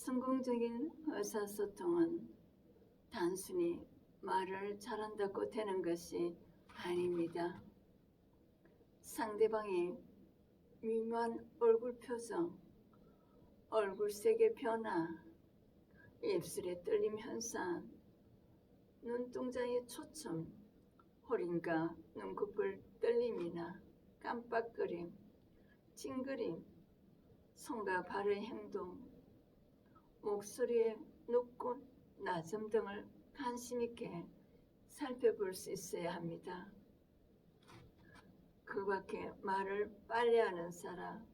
성공적인 의사소통은 단순히 말을 잘한다고 되는 것이 아닙니다. 상대방이 미묘한 얼굴 표정, 얼굴색의 변화, 입술의 떨림 현상, 눈동자의 초점, 호림과 눈꺼풀 떨림이나 깜빡거림, 찡그림, 손과 발의 행동, 목소리의 높고 낮음 등을 관심 있게 살펴볼 수 있어야 합니다. 그 밖에 말을 빨리 하는 사람,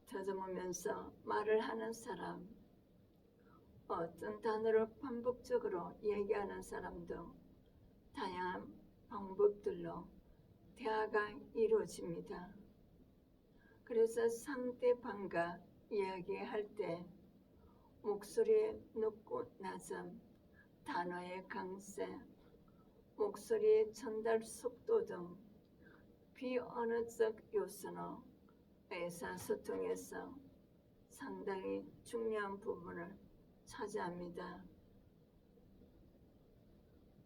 더듬으면서 말을 하는 사람, 어떤 단어를 반복적으로 얘기하는 사람 등 다양한 방법들로 대화가 이루어집니다. 그래서 상대방과 이야기할 때 목소리의 높고 낮음, 단어의 강세, 목소리의 전달 속도 등 비언어적 요소는 의사소통에서 상당히 중요한 부분을 차지합니다.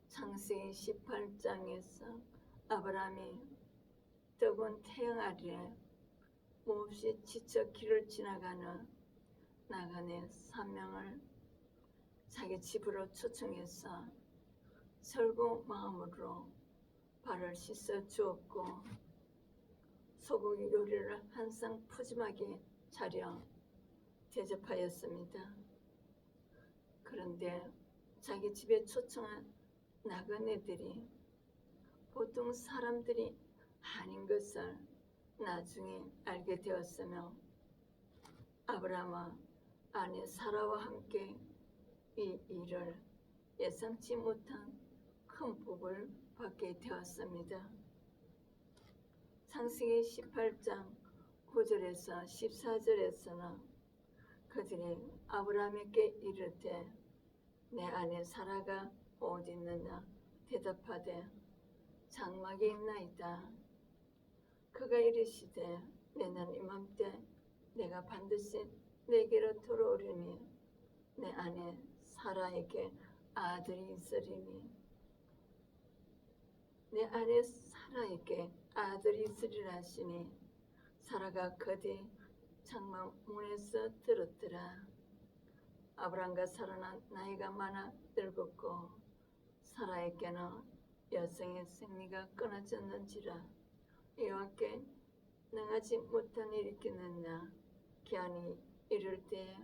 창세기 18장에서 아브라함이 뜨거운 태양 아래에 몹시 지쳐 길을 지나가는 나그네 3명을 자기 집으로 초청해서 설고 마음으로 발을 씻어 주었고 소고기 요리를 항상 푸짐하게 차려 대접하였습니다. 그런데 자기 집에 초청한 나그네들이 보통 사람들이 아닌 것을 나중에 알게 되었으며 아브라함은 아내 사라와 함께 이 일을 예상치 못한 큰 복을 받게 되었습니다. 창세기 18장 9절에서 14절에서는 그들이 아브라함에게 이르되 내 아내 사라가 어디 있느냐 대답하되 장막에 있나이다. 그가 이르시되 내년 이맘때 내가 반드시 내게로 돌아오리니 내 아내 사라에게 아들이 있으리니 내 아내 사라에게 아들이 있으리라 하시니 사라가 그뒤 장막 문에서 들었더라. 아브람과 사라는 나이가 많아 늙었고 사라에게는 여성의 생리가 끊어졌는지라 여호와께 능하지 못한 일이 있겠느냐. 기한이 이를 때에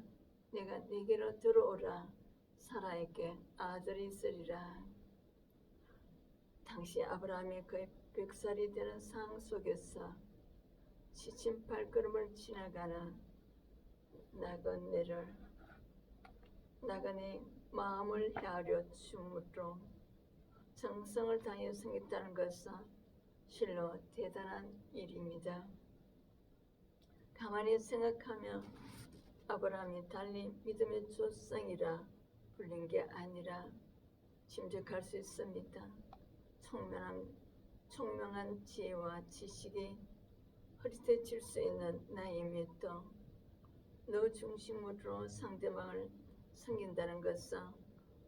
내가 네게로 들어오라. 사라에게 아들이 있으리라. 당시 아브라함이 그의 100살이 되는 상황 속에서 지친 발걸음을 지나가는 나그네 마음을 헤아려 춤으로 정성을 다하여 섬겼다는 것은 실로 대단한 일입니다. 가만히 생각하면 아브라함이 달리 믿음의 조상이라 불린 게 아니라 짐작할 수 있습니다. 총명한 지혜와 지식이 흐릿해질 수 있는 나이임에도 너 중심으로 상대방을 섬긴다는 것은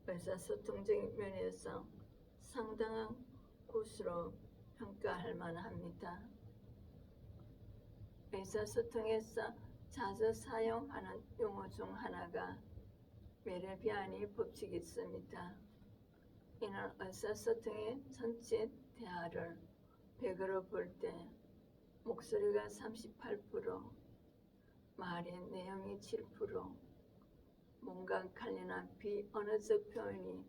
의사소통적인 면에서 상당한 고수로 평가할 만합니다. 의사소통에서 자주 사용하는 용어 중 하나가 메르비아니 법칙이 있습니다. 이는 의사소통의 전체 대화를 100으로 볼 때 목소리가 38%, 말의 내용이 7%, 뭔가 관련한 비언어적 표현이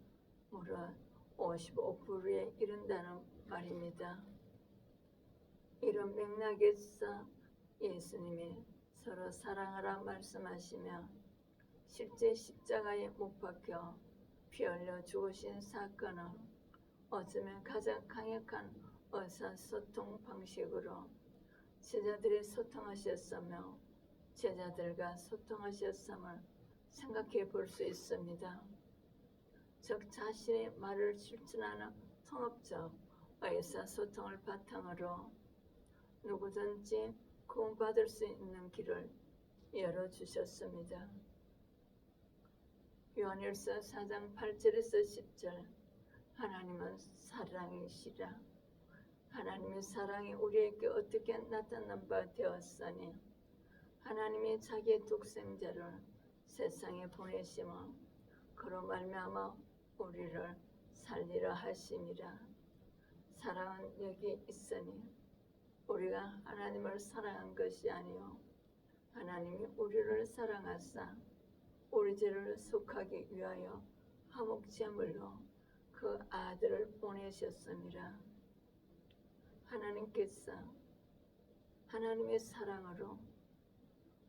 무려 55%에 이른다는 말입니다. 이런 맥락에서 예수님이 서로 사랑하라 말씀하시며 실제 십자가에 못 박혀 피 흘려 죽으신 사건은 어쩌면 가장 강력한 의사소통 방식으로 제자들이 소통하셨으며 제자들과 소통하셨음을 생각해 볼 수 있습니다. 즉 자신의 말을 실천하는 통합적 의사소통을 바탕으로 누구든지 구원받을 수 있는 길을 열어주셨습니다. 요한일서 4장 8절에서 10절 하나님은 사랑이시라. 하나님의 사랑이 우리에게 어떻게 나타난 바 되었으니 하나님이 자기의 독생자를 세상에 보내시며 그로 말미암아 우리를 살리려 하심이라. 사랑은 여기 있으니 우리가 하나님을 사랑한 것이 아니요 하나님이 우리를 사랑하사 우리 죄를 속하기 위하여 화목제물로 그 아들을 보내셨습니다. 하나님께서 하나님의 사랑으로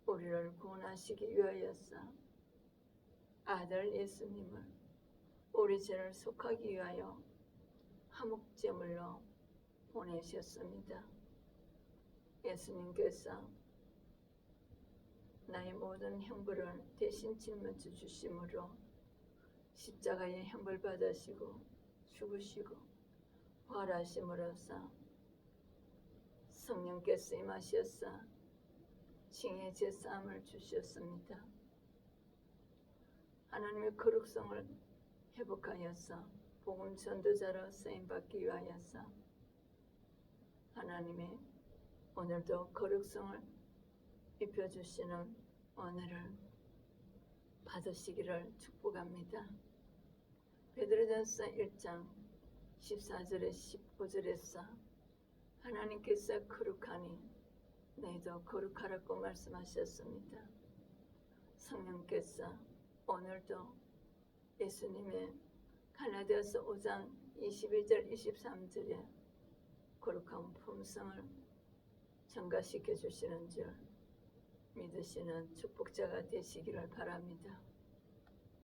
우리를 구원하시기 위하여서 아들 예수님을 우리 죄를 속하기 위하여 화목제물로 보내셨습니다. 예수님께서 나의 모든 형벌을 대신 짊어져 주심으로 십자가의 형벌 받으시고 죽으시고 부활하심으로써 성령께서 임하셔서 칭의 제사함을 주셨습니다. 하나님의 거룩성을 회복하여서 복음 전도자로 쓰임받기 위하여서 하나님의 오늘도 거룩성을 입혀주시는 오늘을 받으시기를 축복합니다. 베드로전서 1장 14절에 15절에서 하나님께서 거룩하니 너희도 거룩하라고 말씀하셨습니다. 성령께서 오늘도 예수님의 갈라디아서 5장 21절 23절에 거룩한 품성을 증가시켜 주시는 줄 믿으시는 축복자가 되시기를 바랍니다.